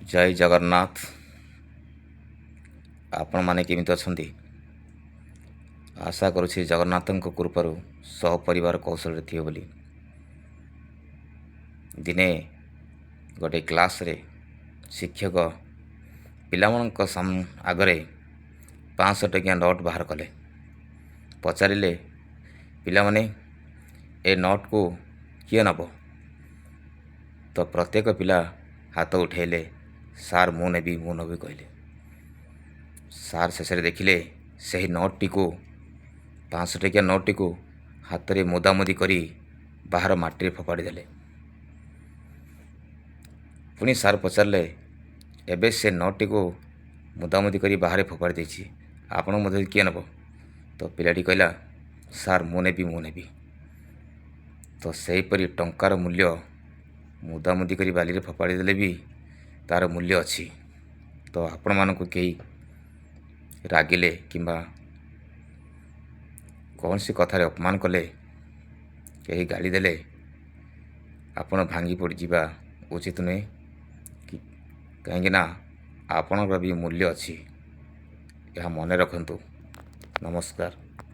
ଜୟ ଜଗନ୍ନାଥ। ଆପଣମାନେ କେମିତି ଅଛନ୍ତି? ଆଶା କରୁଛି ଜଗନ୍ନାଥଙ୍କ କୃପାରୁ ସହପରିବାର କୌଶଳରେ ଥିବ ବୋଲି। ଦିନେ ଗୋଟିଏ କ୍ଲାସ୍ରେ ଶିକ୍ଷକ ପିଲାମାନଙ୍କ ଆଗରେ 500 ଟଙ୍କିଆ ନୋଟ୍ ବାହାର କଲେ। ପଚାରିଲେ, ପିଲାମାନେ ଏ ନୋଟ୍କୁ କିଏ ନେବ? ତ ପ୍ରତ୍ୟେକ ପିଲା ହାତ ଉଠାଇଲେ, ସାର୍ ମୁଁ ନେବି କହିଲେ। ସାର୍ ଶେଷରେ ଦେଖିଲେ ସେହି ନୋଟ୍ଟିକୁ 500 ଟଙ୍କିଆ ନୋଟ୍ଟିକୁ ହାତରେ ମୁଦାମୁଦି କରି ବାହାର ମାଟିରେ ଫୋପାଡ଼ି ଦେଲେ। ପୁଣି ସାର୍ ପଚାରିଲେ, ଏବେ ସେ ନୋଟ୍ଟିକୁ ମୁଦାମୁଦି କରି ବାହାରେ ଫୋପାଡ଼ି ଦେଇଛି, ଆପଣ ମଧ୍ୟ କିଏ ନେବ? ତ ପିଲାଟି କହିଲା, ସାର୍ ମୁଁ ନେବି। ତ ସେହିପରି ଟଙ୍କାର ମୂଲ୍ୟ ମୁଦାମୁଦି କରି ବାଲିରେ ଫୋପାଡ଼ି ଦେଲେ ବି ତା'ର ମୂଲ୍ୟ ଅଛି। ତ ଆପଣମାନଙ୍କୁ କେହି ରାଗିଲେ କିମ୍ବା କୌଣସି କଥାରେ ଅପମାନ କଲେ, କେହି ଗାଳି ଦେଲେ, ଆପଣ ଭାଙ୍ଗି ପଡ଼ିଯିବା ଉଚିତ ନୁହେଁ। କାହିଁକିନା ଆପଣଙ୍କର ବି ମୂଲ୍ୟ ଅଛି, ଏହା ମନେ ରଖନ୍ତୁ। ନମସ୍କାର।